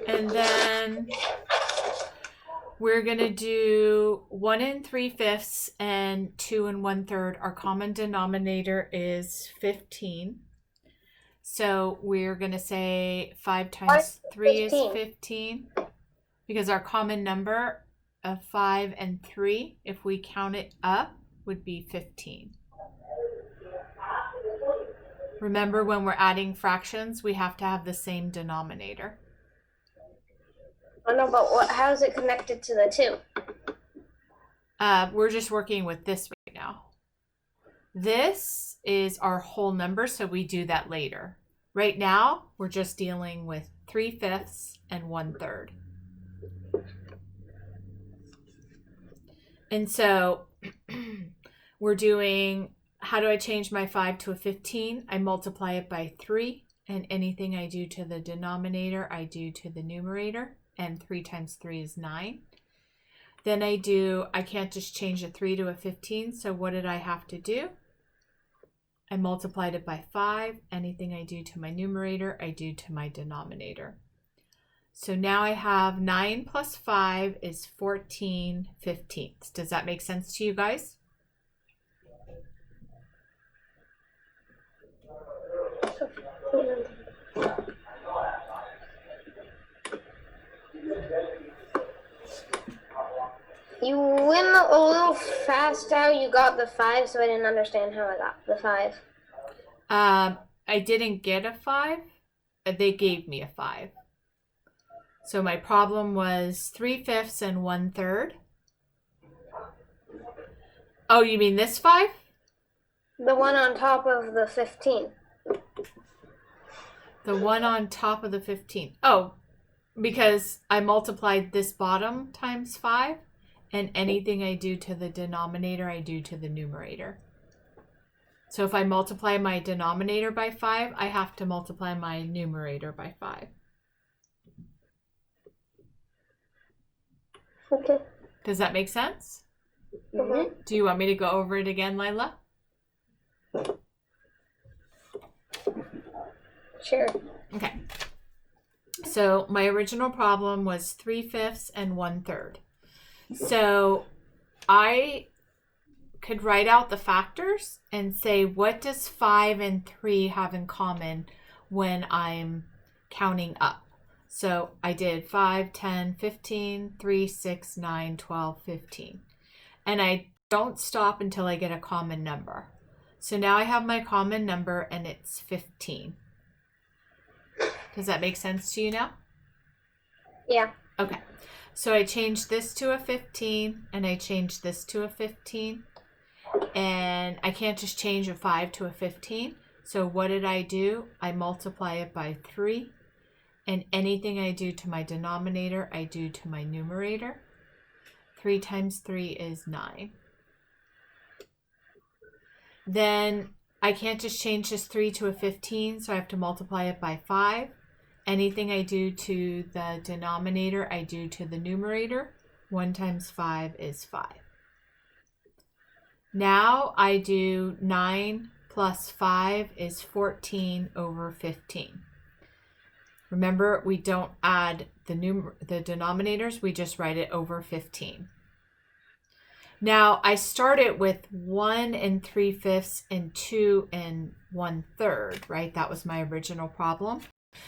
And then we're going to do 1 3/5 and 2 1/3. Our common denominator is 15. So we're going to say 5 times 3 is 15. Because our common number of 5 and 3, if we count it up, would be 15. Remember, when we're adding fractions, we have to have the same denominator. I know, but how is it connected to the 2? We're just working with this right now. This is our whole number, so we do that later. Right now, we're just dealing with 3/5 and 1/3. And so we're doing, how do I change my 5 to a 15? I multiply it by 3, and anything I do to the denominator, I do to the numerator, and 3 times 3 is 9. Then I can't just change a 3 to a 15, so what did I have to do? I multiplied it by 5. Anything I do to my numerator, I do to my denominator. So now I have 9 plus 5 is 14/15. Does that make sense to you guys? You went a little fast how you got the 5, so I didn't understand how I got the 5. I didn't get a 5. They gave me a 5. So my problem was 3/5 and 1/3. Oh, you mean this 5? The one on top of the 15. The one on top of the 15. Oh, because I multiplied this bottom times 5, and anything I do to the denominator, I do to the numerator. So if I multiply my denominator by 5, I have to multiply my numerator by 5. Okay. Does that make sense? Mm-hmm. Do you want me to go over it again, Lila? Sure. Okay. So my original problem was 3/5 and 1/3. So I could write out the factors and say, what does 5 and 3 have in common when I'm counting up? So I did 5, 10, 15, 3, 6, 9, 12, 15. And I don't stop until I get a common number. So now I have my common number, and it's 15. Does that make sense to you now? Yeah. Okay. So I changed this to a 15, and I changed this to a 15. And I can't just change a 5 to a 15. So what did I do? I multiply it by 3. And anything I do to my denominator, I do to my numerator. 3 times 3 is 9. Then I can't just change this 3 to a 15, so I have to multiply it by 5. Anything I do to the denominator, I do to the numerator. 1 times 5 is 5. Now I do 9 plus 5 is 14 over 15. Remember, we don't add the denominators, we just write it over 15. Now I started with 1 3/5 and 2 1/3, right? That was my original problem.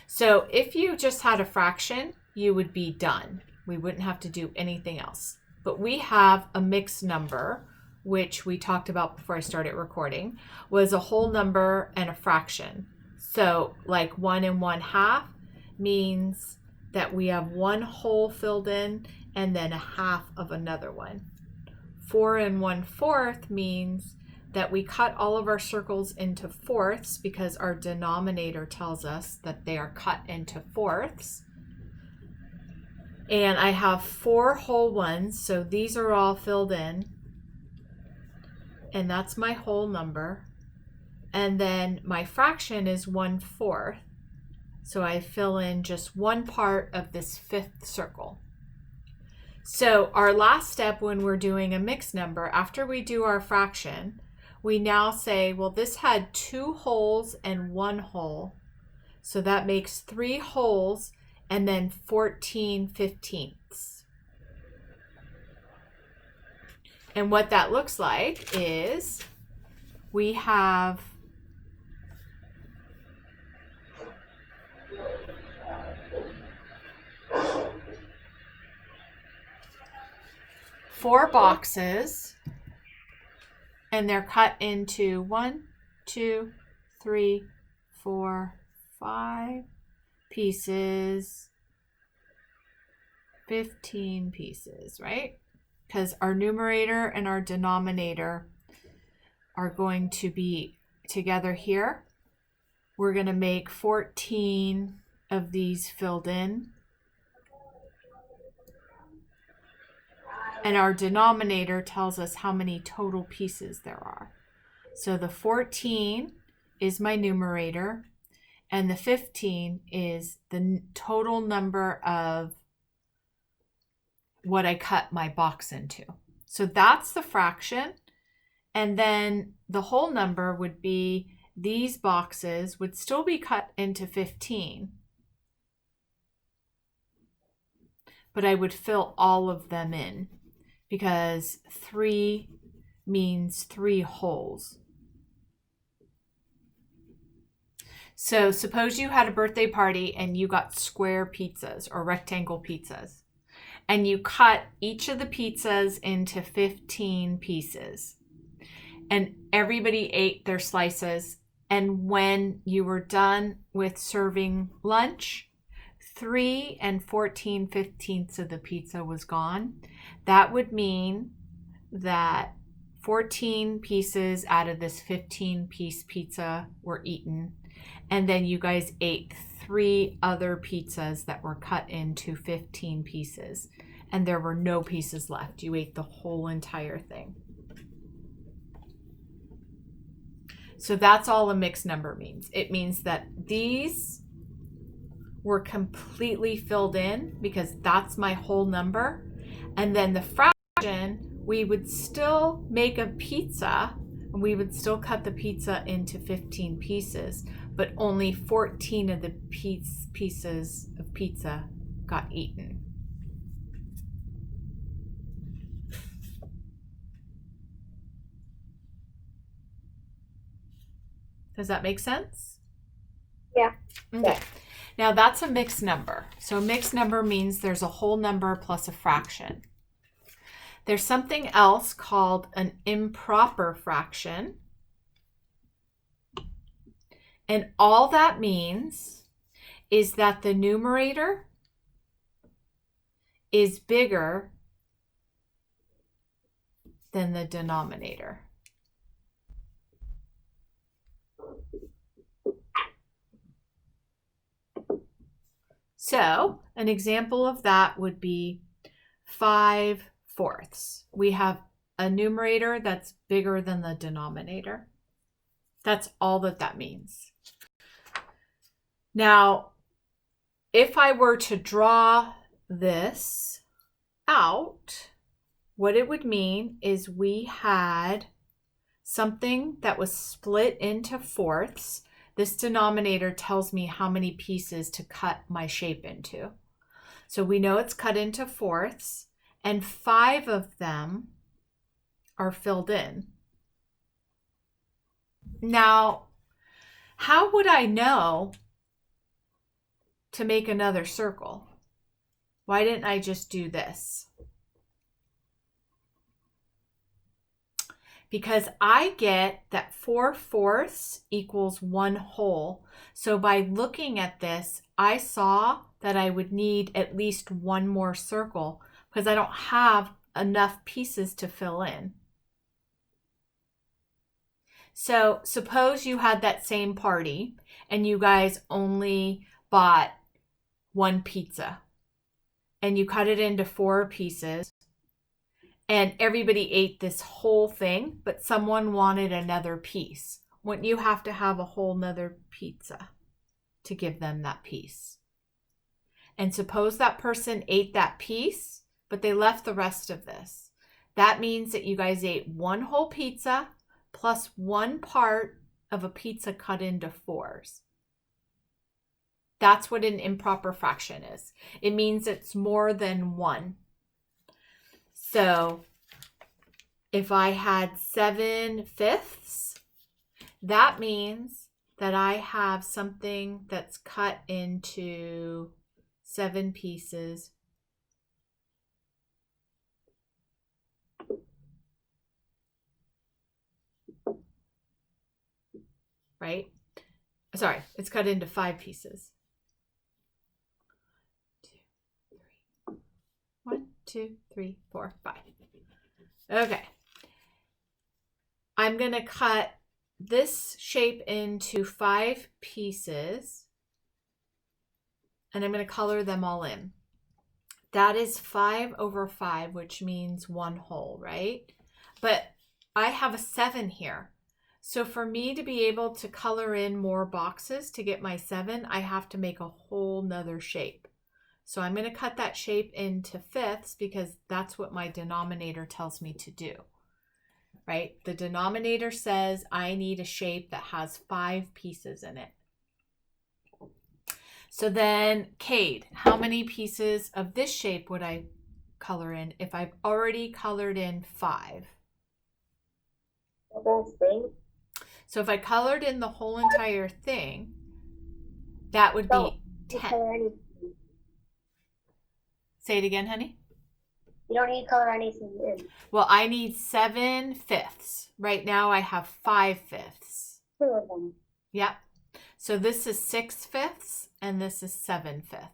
So if you just had a fraction, you would be done. We wouldn't have to do anything else. But we have a mixed number, which we talked about before I started recording, was a whole number and a fraction. So like 1 1/2 means that we have one whole filled in and then a half of another one. 4 1/4 means that we cut all of our circles into fourths because our denominator tells us that they are cut into fourths. And I have 4 whole ones, so these are all filled in. And that's my whole number. And then my fraction is 1/4. So I fill in just one part of this 5th circle. So our last step when we're doing a mixed number, after we do our fraction, we now say, well, this had 2 wholes and 1 hole. So that makes 3 wholes and then 14/15. And what that looks like is we have 4 boxes, and they're cut into 1, 2, 3, 4, 5 pieces, 15 pieces, right? Because our numerator and our denominator are going to be together here. We're going to make 14 of these filled in. And our denominator tells us how many total pieces there are. So the 14 is my numerator, and the 15 is the total number of what I cut my box into. So that's the fraction. And then the whole number would be, these boxes would still be cut into 15, but I would fill all of them in because 3 means 3 wholes. So suppose you had a birthday party and you got square pizzas or rectangle pizzas, and you cut each of the pizzas into 15 pieces, and everybody ate their slices. And when you were done with serving lunch, 3 14/15 of the pizza was gone. That would mean that 14 pieces out of this 15-piece pizza were eaten. And then you guys ate 3 other pizzas that were cut into 15 pieces. And there were no pieces left. You ate the whole entire thing. So that's all a mixed number means. It means that these were completely filled in because that's my whole number. And then the fraction, we would still make a pizza, and we would still cut the pizza into 15 pieces, but only 14 of the pieces of pizza got eaten. Does that make sense? Yeah. Okay. Now that's a mixed number. So a mixed number means there's a whole number plus a fraction. There's something else called an improper fraction. And all that means is that the numerator is bigger than the denominator. So an example of that would be 5/4. We have a numerator that's bigger than the denominator. That's all that means. Now, if I were to draw this out, what it would mean is we had something that was split into fourths. This denominator tells me how many pieces to cut my shape into. So we know it's cut into fourths, and 5 of them are filled in. Now, how would I know to make another circle? Why didn't I just do this? Because I get that 4/4 equals 1 whole. So by looking at this, I saw that I would need at least one more circle because I don't have enough pieces to fill in. So suppose you had that same party and you guys only bought 1 pizza and you cut it into 4 pieces. And everybody ate this whole thing, but someone wanted another piece. Wouldn't you have to have a whole nother pizza to give them that piece? And suppose that person ate that piece, but they left the rest of this. That means that you guys ate 1 whole pizza plus 1 part of a pizza cut into 4s. That's what an improper fraction is. It means it's more than 1. So if I had 7/5, that means that I have something that's cut into 7 pieces. Right? Sorry, it's cut into 5 pieces. 1, 2, 3, 4, 5. Okay. I'm going to cut this shape into 5 pieces, and I'm going to color them all in. That is 5/5, which means 1 whole, right? But I have a 7 here. So for me to be able to color in more boxes to get my 7, I have to make a whole nother shape. So I'm going to cut that shape into fifths because that's what my denominator tells me to do, right? The denominator says I need a shape that has 5 pieces in it. So then, Cade, how many pieces of this shape would I color in if I've already colored in 5? The whole thing. So if I colored in the whole entire thing, that would be 10. Say it again, honey. You don't need to color anything in. Well, I need 7/5. Right now I have 5/5. 2 of them. Yep. So this is 6/5 and this is 7/5.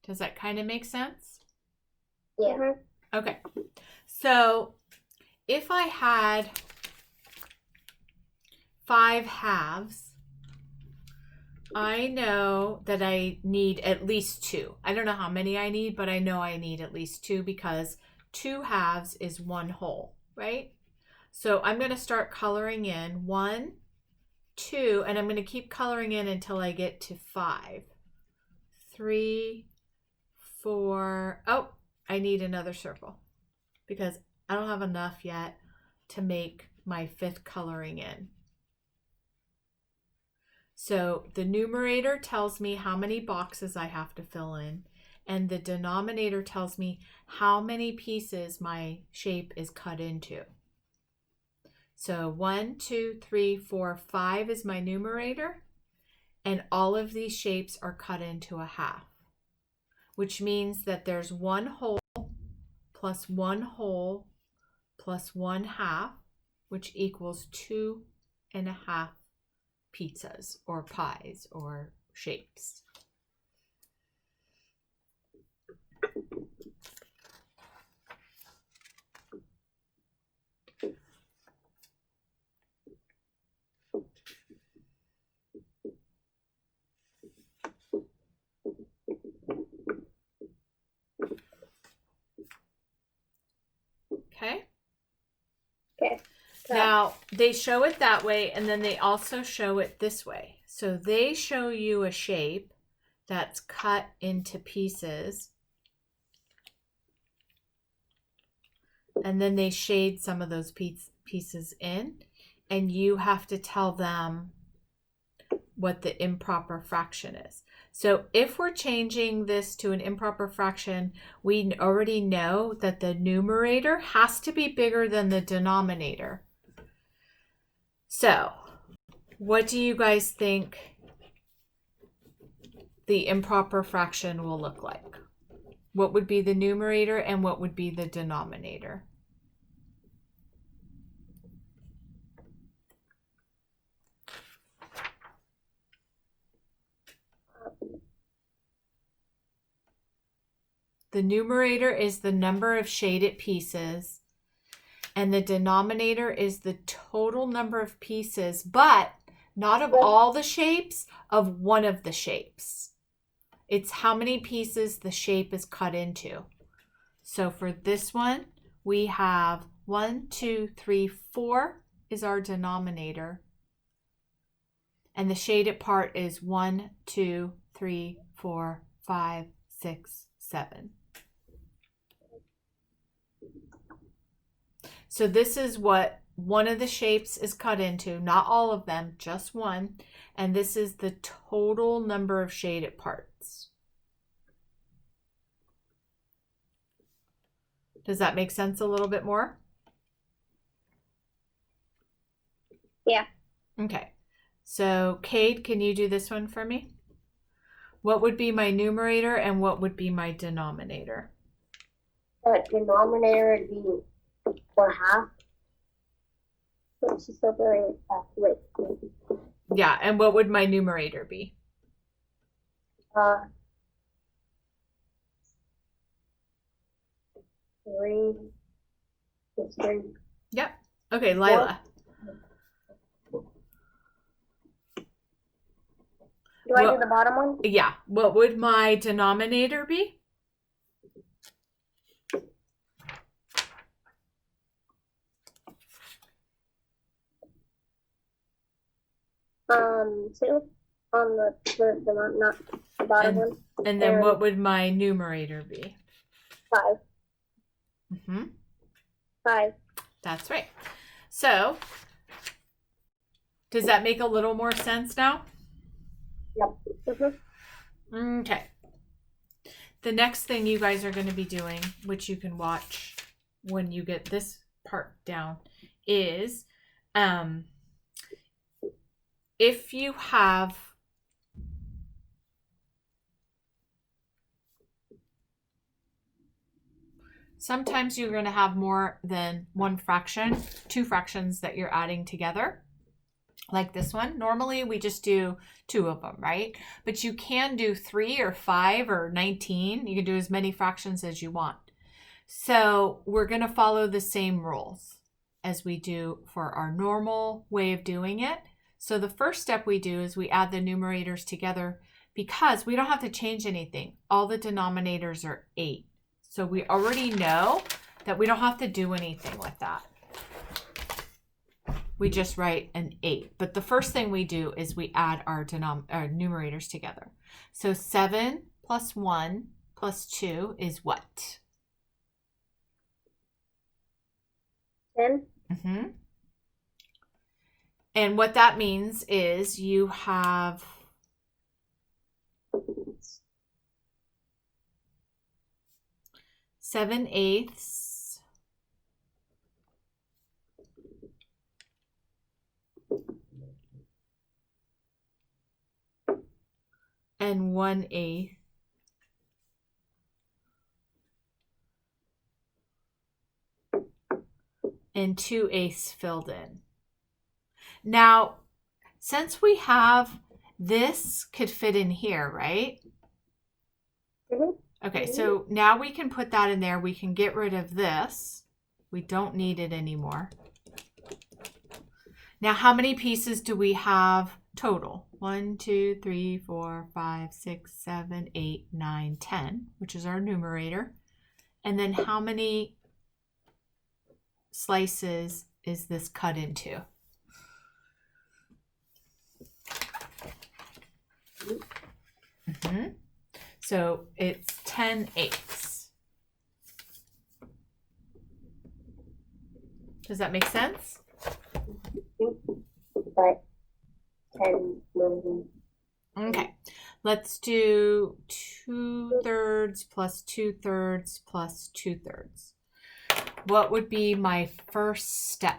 Does that kind of make sense? Yeah. Okay. So if I had 5 halves, I know that I need at least 2. I don't know how many I need, but I know I need at least 2 because 2 halves is 1 whole, right? So I'm going to start coloring in 1, 2, and I'm going to keep coloring in until I get to 5, 3, 4. Oh, I need another circle because I don't have enough yet to make my 5th coloring in. So the numerator tells me how many boxes I have to fill in, and the denominator tells me how many pieces my shape is cut into. So 1, 2, 3, 4, 5 is my numerator, and all of these shapes are cut into a half, which means that there's 1 whole plus 1 whole plus 1 half, which equals 2.5 pizzas or pies or shapes. Okay. Okay. Now, they show it that way, and then they also show it this way. So they show you a shape that's cut into pieces, and then they shade some of those pieces in, and you have to tell them what the improper fraction is. So if we're changing this to an improper fraction, we already know that the numerator has to be bigger than the denominator. So what do you guys think the improper fraction will look like? What would be the numerator and what would be the denominator? The numerator is the number of shaded pieces, and the denominator is the total number of pieces, but not of all the shapes, of one of the shapes. It's how many pieces the shape is cut into. So for this one, we have 1, 2, 3, 4 is our denominator. And the shaded part is 1, 2, 3, 4, 5, 6, 7. So this is what one of the shapes is cut into, not all of them, just one. And this is the total number of shaded parts. Does that make sense a little bit more? Yeah. Okay. So Cade, can you do this one for me? What would be my numerator and what would be my denominator? The denominator would be 4/2. Which is still very wait. Yeah, and what would my numerator be? 3 is 3. Yep. Okay, Lila. Do I do the bottom one? Yeah. What would my denominator be? 2 on the not the bottom one. And then what would my numerator be? 5. Mm-hmm. 5. That's right. So, does that make a little more sense now? Yep. Mm-hmm. Okay. The next thing you guys are going to be doing, which you can watch when you get this part down, is if you have sometimes you're going to have more than one fraction, two fractions that you're adding together, like this one. Normally we just do 2 of them, right? But you can do 3 or 5 or 19. You can do as many fractions as you want. So we're going to follow the same rules as we do for our normal way of doing it. So the first step we do is we add the numerators together because we don't have to change anything. All the denominators are 8. So we already know that we don't have to do anything with that. We just write an 8. But the first thing we do is we add our numerators together. So 7 plus 1 plus 2 is what? 10. Mm-hmm. And what that means is you have 7/8 and 1/8 and 2/8 filled in. Now, since we have this could fit in here, right? Mm-hmm. Okay, so now we can put that in there. We can get rid of this. We don't need it anymore. Now, how many pieces do we have total? 1, 2, 3, 4, 5, 6, 7, 8, 9, 10, which is our numerator. And then how many slices is this cut into? Mm-hmm. So it's 10/8. Does that make sense? But 10 million. Okay. Let's do 2/3 plus 2/3 plus 2/3. What would be my first step?